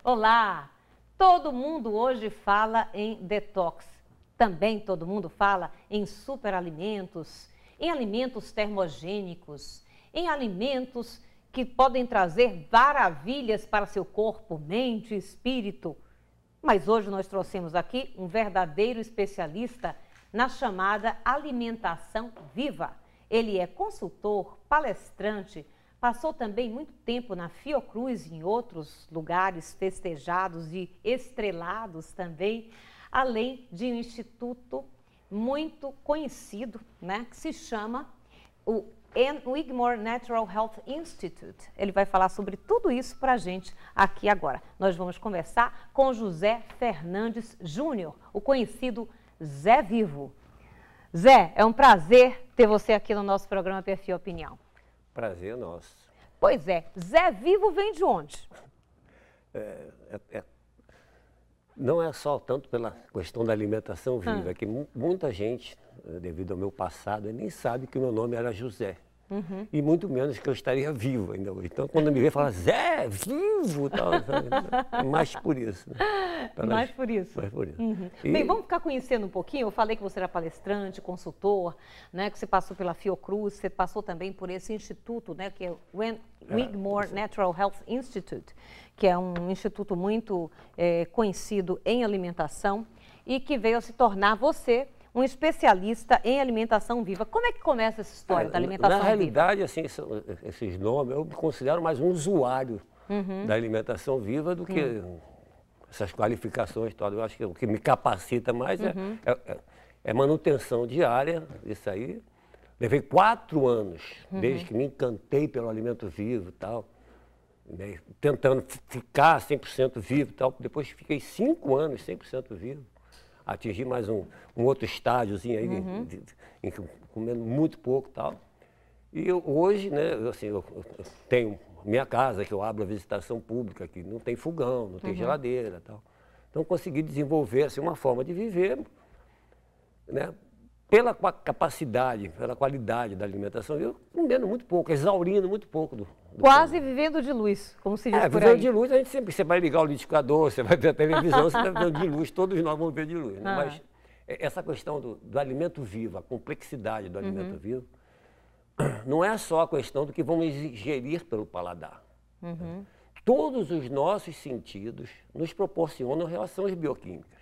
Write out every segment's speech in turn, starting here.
Olá! Todo mundo hoje fala em detox. Também todo mundo fala em superalimentos, em alimentos termogênicos, em alimentos que podem trazer maravilhas para seu corpo, mente e espírito. Mas hoje nós trouxemos aqui um verdadeiro especialista na chamada alimentação viva. Ele é consultor, palestrante, passou também muito tempo na Fiocruz e em outros lugares festejados e estrelados também, além de um instituto muito conhecido, né, que se chama o Wigmore Natural Health Institute. Ele vai falar sobre tudo isso para a gente aqui agora. Nós vamos conversar com José Fernandes Júnior, o conhecido Zé Vivo. Zé, é um prazer ter você aqui no nosso programa Perfil Opinião. Prazer nosso. Pois é, Zé Vivo vem de onde? Não é só tanto pela questão da alimentação viva, é que muita gente, devido ao meu passado, nem sabe que o meu nome era José. E muito menos que eu estaria vivo ainda hoje. Então, quando me vê, fala, Zé, vivo! Tal, é mais por isso. Né? Mais por isso. Mais por isso. Bem, vamos ficar conhecendo um pouquinho. Eu falei que você era palestrante, consultor, né, que você passou pela Fiocruz, você passou também por esse instituto, né, que é o Wigmore Natural Health Institute, que é um instituto muito conhecido em alimentação e que veio a se tornar você um especialista em alimentação viva. Como é que começa essa história da alimentação viva? Na realidade, assim, esses nomes, eu me considero mais um usuário da alimentação viva do que essas qualificações todas. Eu acho que o que me capacita mais é manutenção diária, isso aí. Levei 4 anos, desde que me encantei pelo alimento vivo e tal, né, tentando ficar 100% vivo e tal. Depois fiquei 5 anos 100% vivo. Atingi mais um outro estádiozinho aí, comendo muito pouco e tal. E hoje, né, assim, eu tenho minha casa, que eu abro a visitação pública, que não tem fogão, não tem geladeira e tal. Então, consegui desenvolver assim, uma forma de viver, né, pela capacidade, pela qualidade da alimentação, eu comendo muito pouco, exaurindo muito pouco do quase vivendo de luz, como se diz por aí. Vivendo de luz, a gente sempre, você vai ligar o liquidificador, você vai ver a televisão, você está vivendo de luz, todos nós vamos ver de luz. Né? Mas essa questão do alimento vivo, a complexidade do alimento vivo, não é só a questão do que vamos ingerir pelo paladar. Todos os nossos sentidos nos proporcionam reações bioquímicas.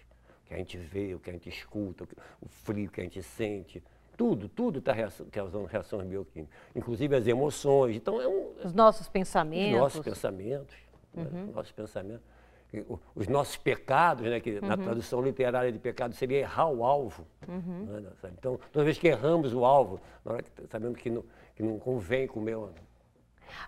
O que a gente vê, o que a gente escuta, o frio que a gente sente. Tudo está causando reações bioquímicas, inclusive as emoções. Então, os nossos pensamentos. Os nossos pensamentos, né? Nossos pensamentos. Os nossos pecados, né? Que na tradução literária de pecado seria errar o alvo. Né? Então, toda vez que erramos o alvo, na hora que sabemos que não convém comer.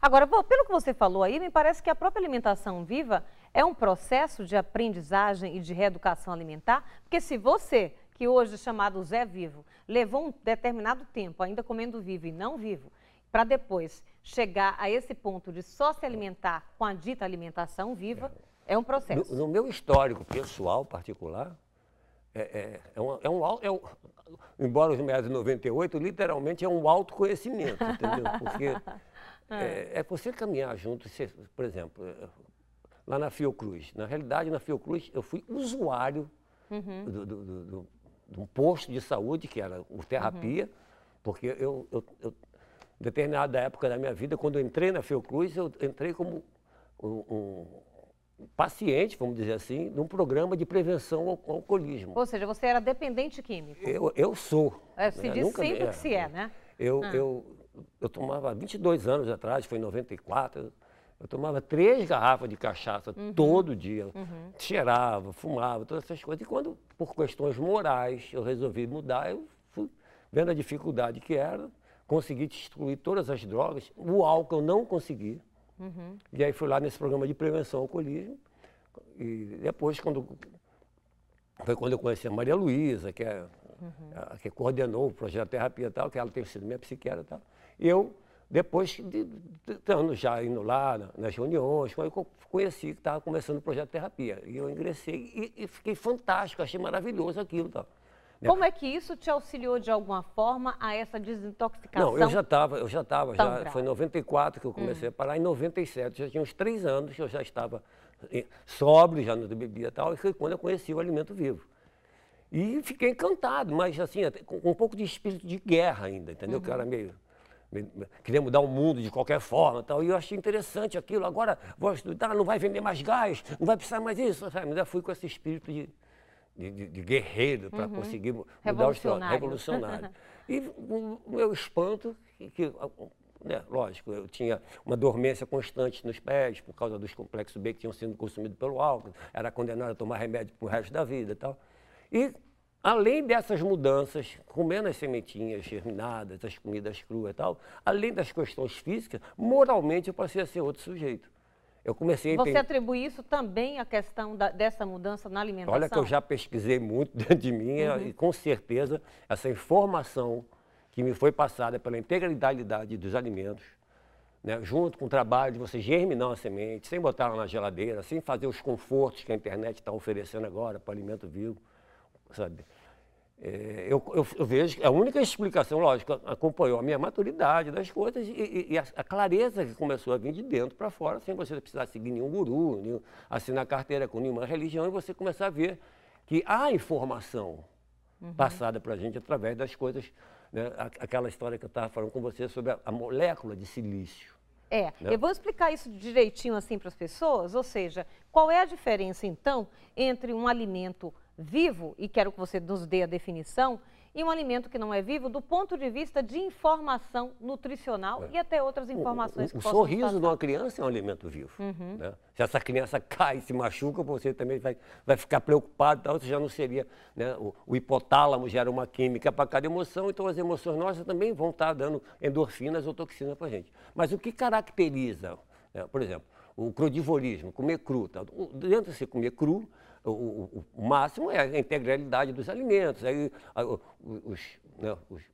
Agora, pelo que você falou aí, me parece que a própria alimentação viva é um processo de aprendizagem e de reeducação alimentar, porque se você, que hoje é chamado Zé Vivo, levou um determinado tempo ainda comendo vivo e não vivo, para depois chegar a esse ponto de só se alimentar com a dita alimentação viva, é um processo. No meu histórico pessoal particular, embora os meados de 98, literalmente é um autoconhecimento, entendeu? Porque é você caminhar junto, por exemplo, lá na Fiocruz. Na realidade, na Fiocruz, eu fui usuário de um posto de saúde, que era o Terapia, porque em determinada época da minha vida, quando eu entrei na Fiocruz, eu entrei como um paciente, vamos dizer assim, num programa de prevenção ao alcoolismo. Ou seja, você era dependente químico. Eu sou. Se diz sempre que se é, né? Eu tomava 22 anos atrás, foi em 94, eu tomava 3 garrafas de cachaça todo dia, cheirava, fumava, todas essas coisas. E quando, por questões morais, eu resolvi mudar, eu fui vendo a dificuldade que era, consegui destruir todas as drogas, o álcool eu não consegui. E aí fui lá nesse programa de prevenção ao alcoolismo. E depois, foi quando eu conheci a Maria Luísa, que coordenou o projeto Terapia e tal, que ela tem sido minha psiquiatra e tal. E eu, depois de anos já indo lá nas reuniões, quando eu conheci que estava começando o projeto Terapia. E eu ingressei e fiquei fantástico, achei maravilhoso aquilo. Tal. né? Como é que isso te auxiliou de alguma forma a essa desintoxicação? Não, eu já estava, grave. foi em 94 que eu comecei a parar, em 97, já tinha uns 3 anos que eu já estava sóbrio, já não bebia e tal, e foi quando eu conheci o alimento vivo. E fiquei encantado, mas assim, até com um pouco de espírito de guerra ainda, entendeu? Que eu era meio queria mudar o mundo de qualquer forma, tal, e eu achei interessante aquilo. Agora vou estudar, não vai vender mais gás, não vai precisar mais isso, sabe? Mas eu fui com esse espírito de guerreiro para conseguir mudar o histórico, revolucionário. E o meu espanto, né, lógico, eu tinha uma dormência constante nos pés por causa dos complexos B que tinham sido consumidos pelo álcool, era condenado a tomar remédio para o resto da vida e tal. E além dessas mudanças, comendo as sementinhas germinadas, as comidas cruas e tal, além das questões físicas, moralmente eu passei a ser outro sujeito. Eu comecei a Você atribui isso também à questão dessa mudança na alimentação? Olha que eu já pesquisei muito dentro de mim e com certeza essa informação que me foi passada pela integralidade dos alimentos, né, junto com o trabalho de você germinar uma semente, sem botar ela na geladeira, sem fazer os confortos que a internet está oferecendo agora para o alimento vivo, sabe? Eu vejo que a única explicação, lógico, acompanhou a minha maturidade das coisas e a clareza que começou a vir de dentro para fora, sem você precisar seguir nenhum guru, assinar carteira com nenhuma religião, e você começar a ver que há informação passada para a gente através das coisas, né? Aquela história que eu estava falando com você sobre a molécula de silício. Né? Eu vou explicar isso direitinho assim para as pessoas, ou seja, qual é a diferença então entre um alimento vivo, e quero que você nos dê a definição, e um alimento que não é vivo do ponto de vista de informação nutricional e até outras informações que o possam sorriso passar. de uma criança é um alimento vivo. Né? Se essa criança cai e se machuca, você também vai ficar preocupado, tal, você já não seria, né? O hipotálamo gera uma química para cada emoção, então as emoções nossas também vão estar dando endorfinas ou toxinas para a gente. Mas o que caracteriza, né? Por exemplo, o crudivorismo, comer cru, tal. Dentro de você comer cru, o máximo é a integralidade dos alimentos. Aí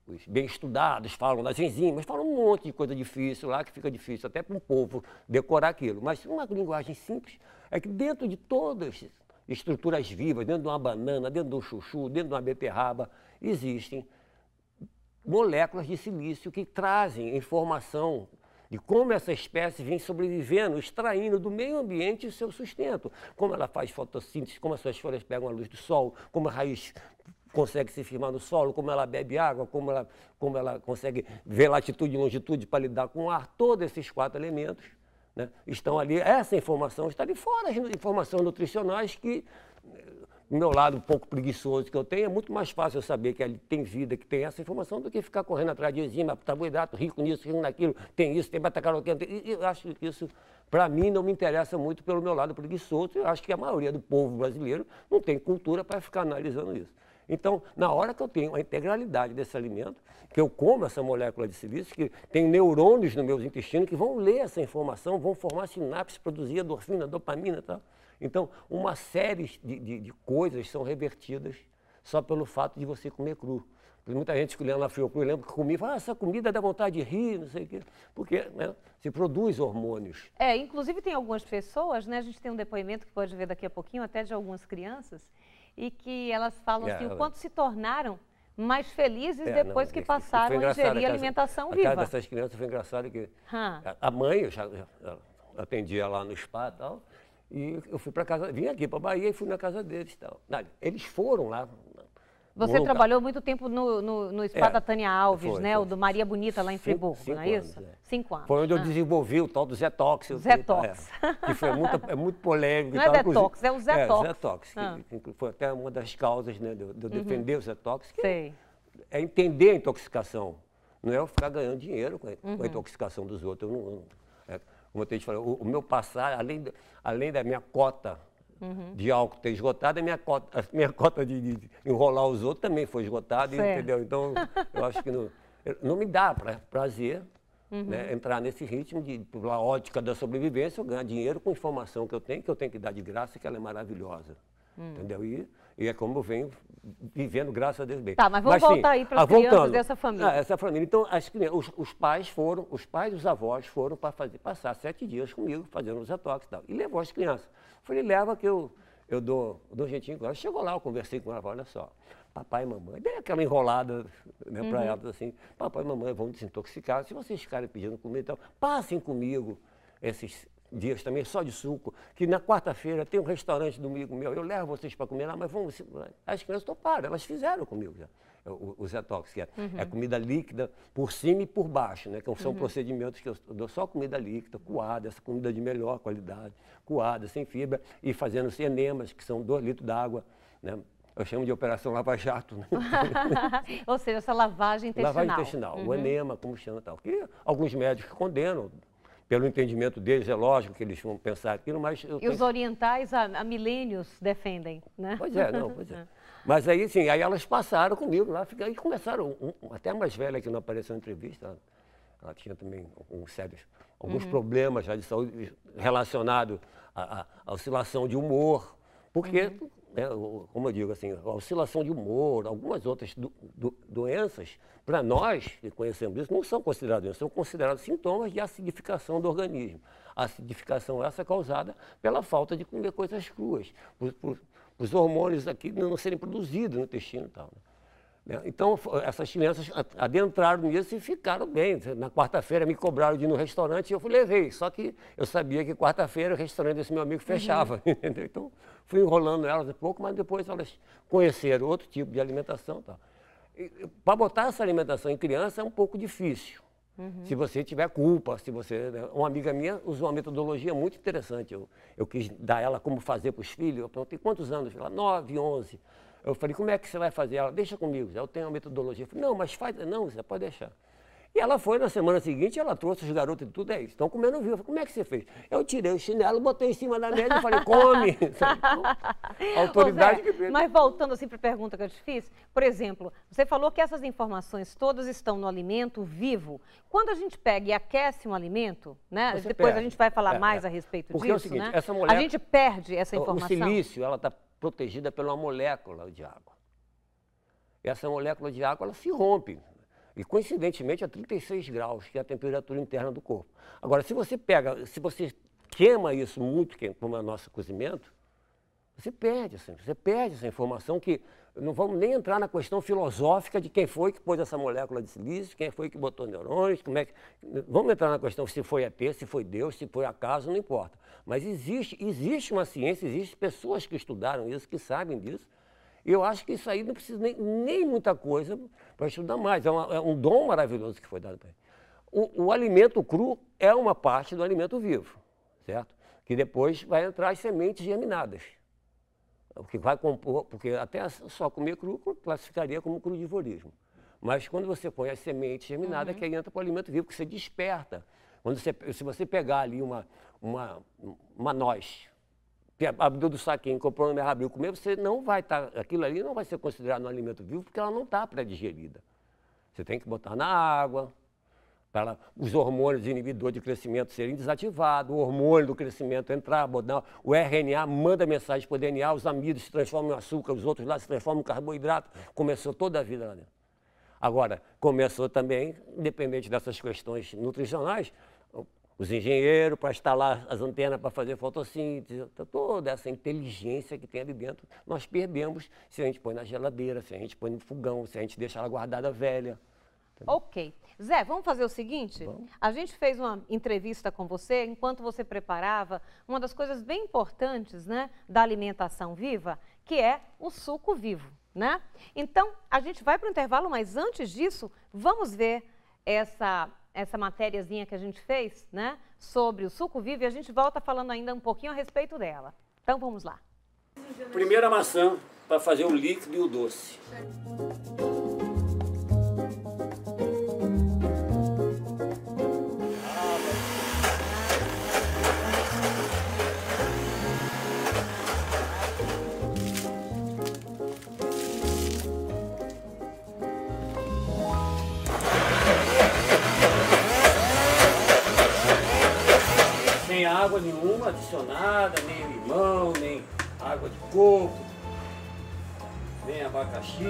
os bem estudados falam das enzimas, falam um monte de coisa difícil lá, que fica difícil até para um povo decorar aquilo. Mas uma linguagem simples é que dentro de todas as estruturas vivas, dentro de uma banana, dentro de um chuchu, dentro de uma beterraba, existem moléculas de silício que trazem informação de como essa espécie vem sobrevivendo, extraindo do meio ambiente o seu sustento. Como ela faz fotossíntese, como as suas folhas pegam a luz do sol, como a raiz consegue se firmar no solo, como ela bebe água, como ela consegue ver latitude e longitude para lidar com o ar. Todos esses 4 elementos, né, estão ali. Essa informação está ali fora, as informações nutricionais que... Do meu lado um pouco preguiçoso que eu tenho, é muito mais fácil eu saber que ali tem vida, que tem essa informação, do que ficar correndo atrás de enzima, carboidrato, rico nisso, rico naquilo, tem isso, tem beta-caroteno. Eu acho que isso, para mim, não me interessa muito pelo meu lado preguiçoso. Eu acho que a maioria do povo brasileiro não tem cultura para ficar analisando isso. Então, na hora que eu tenho a integralidade desse alimento, que eu como essa molécula de silício, que tem neurônios nos meus intestinos que vão ler essa informação, vão formar sinapses, produzir endorfina, dopamina e tal. Então, uma série de coisas são revertidas só pelo fato de você comer cru. Porque muita gente escolhendo lá frio cru, lembra que comia e fala, essa comida dá vontade de rir, não sei o quê. Porque, né, se produz hormônios. Inclusive tem algumas pessoas, né, a gente tem um depoimento que pode ver daqui a pouquinho, até de algumas crianças, e que elas falam assim, o quanto se tornaram mais felizes depois que passaram a ingerir alimentação viva. A casa dessas crianças foi engraçado que a mãe, eu já atendia lá no spa e tal, e eu fui para casa, vim aqui para a Bahia e fui na casa deles e tal. Eles foram lá. Você trabalhou muito tempo no spa da Tânia Alves, né? O do Maria Bonita, lá em Friburgo, não é isso? 5 anos. Foi onde eu desenvolvi o tal do Zetox. Zetox. Que foi muito polêmico. Não é Detox, é o Zetox. Zetox, que foi até uma das causas, né, de eu defender o Zetox, que Sei. é entender a intoxicação. Não é eu ficar ganhando dinheiro com a intoxicação dos outros. Como eu te falei, o meu passar, além da minha cota de álcool ter esgotado, a minha cota de enrolar os outros também foi esgotada, entendeu? Então, eu acho que não me dá prazer, né, entrar nesse ritmo pela ótica da sobrevivência, eu ganhar dinheiro com informação que eu tenho que dar de graça, que ela é maravilhosa, entendeu? E é como eu venho vivendo, graças a Deus, bem. Tá, mas vamos voltar aí para as crianças dessa família. Essa família. Então, os pais e os avós foram para passar 7 dias comigo, fazendo os detox e tal. E levou as crianças. Falei, leva que eu dou um jeitinho com ela. Chegou lá, eu conversei com ela, olha só, papai e mamãe, dei aquela enrolada, né, para elas assim, papai e mamãe vão desintoxicar, se vocês ficarem pedindo comida e tal, passem comigo esses dias também só de suco, que na quarta-feira tem um restaurante do amigo meu, eu levo vocês para comer lá, mas vamos, as crianças toparam, elas fizeram comigo já. O Zetox, que é comida líquida por cima e por baixo, né? Que são procedimentos que eu dou só comida líquida, coada, essa comida de melhor qualidade, coada, sem fibra, e fazendo enemas, que são 2 litros d'água, né? Eu chamo de operação lava-jato. Né? Ou seja, essa lavagem intestinal. Lavagem intestinal, o enema, como chama e tal. Que alguns médicos condenam, pelo entendimento deles, é lógico que eles vão pensar aquilo, mas... Os orientais há milênios defendem, né? Pois é, pois é. Mas aí, sim, aí elas passaram comigo lá, e começaram, até a mais velha que não apareceu na entrevista, ela tinha também alguns problemas já de saúde relacionados à oscilação de humor, porque, né, como eu digo assim, a oscilação de humor, algumas outras doenças, para nós que conhecemos isso, não são consideradas doenças, são considerados sintomas de acidificação do organismo. A acidificação essa é causada pela falta de comer coisas cruas, os hormônios aqui não serem produzidos no intestino e tal. Né? Então, essas crianças adentraram nisso e ficaram bem. Na quarta-feira me cobraram de ir no restaurante e eu levei. Só que eu sabia que quarta-feira o restaurante desse meu amigo fechava. Entendeu? Então, fui enrolando elas um pouco, mas depois elas conheceram outro tipo de alimentação e tal. Para botar essa alimentação em criança é um pouco difícil. Se você tiver culpa, se você... Né? Uma amiga minha usou uma metodologia muito interessante. Eu quis dar ela como fazer para os filhos. Eu perguntei, quantos anos? Ela, 9, 11. Eu falei, como é que você vai fazer? Ela, deixa comigo, eu tenho uma metodologia. Eu falei, não, mas faz... Não, você pode deixar. E ela foi, na semana seguinte, ela trouxe os garotos e tudo, é isso. Estão comendo vivo. Eu falei, como é que você fez? Eu tirei o chinelo, botei em cima da mesa e falei, come. Então, a autoridade Zé, que... Mas voltando assim para a pergunta que eu te fiz, por exemplo, você falou que essas informações todas estão no alimento vivo. Quando a gente pega e aquece um alimento, né? Você Depois perde. a gente vai falar mais a respeito Porque disso, é o seguinte, né? essa molécula, a gente perde essa informação. O silício, ela está protegida por uma molécula de água. E essa molécula de água, ela se rompe. E coincidentemente a 36 graus, que é a temperatura interna do corpo. Agora, se você queima isso muito, como é o nosso cozimento, você perde essa informação que não vamos nem entrar na questão filosófica de quem foi que pôs essa molécula de silício, quem foi que botou neurônios, vamos entrar na questão se foi ET, se foi Deus, se foi acaso, não importa. Mas existe uma ciência, existem pessoas que estudaram isso, que sabem disso. E eu acho que isso aí não precisa nem muita coisa para estudar mais. É um dom maravilhoso que foi dado para ele. O alimento cru é uma parte do alimento vivo, certo? Que depois vai entrar as sementes germinadas. O que vai compor, porque até só comer cru classificaria como crudivorismo. Mas quando você põe as sementes germinadas, que aí entra para o alimento vivo, que você desperta. Se você pegar ali uma noz, abriu do saquinho, comprou no mercado, comer, você não vai estar, aquilo ali não vai ser considerado um alimento vivo, porque ela não está pré-digerida. Você tem que botar na água, para os hormônios inibidores de crescimento serem desativados, o hormônio do crescimento entrar, o RNA manda mensagem para o DNA, os amídos se transformam em açúcar, os outros lá se transformam em carboidrato, começou toda a vida lá dentro. Agora, começou também, independente dessas questões nutricionais, os engenheiros para instalar as antenas para fazer fotossíntese, toda essa inteligência que tem ali dentro, nós perdemos se a gente põe na geladeira, se a gente põe no fogão, se a gente deixa ela guardada velha. Entendeu? Ok. Zé, vamos fazer o seguinte? Vamos. A gente fez uma entrevista com você, enquanto você preparava uma das coisas bem importantes, né, da alimentação viva, que é o suco vivo, né? Então, a gente vai para o intervalo, mas antes disso, vamos ver essa matériazinha que a gente fez, né, sobre o suco vivo, e a gente volta falando ainda um pouquinho a respeito dela. Então, vamos lá. Primeira maçã para fazer o líquido e o doce. Sem água nenhuma adicionada, nem limão, nem água de coco, nem abacaxi.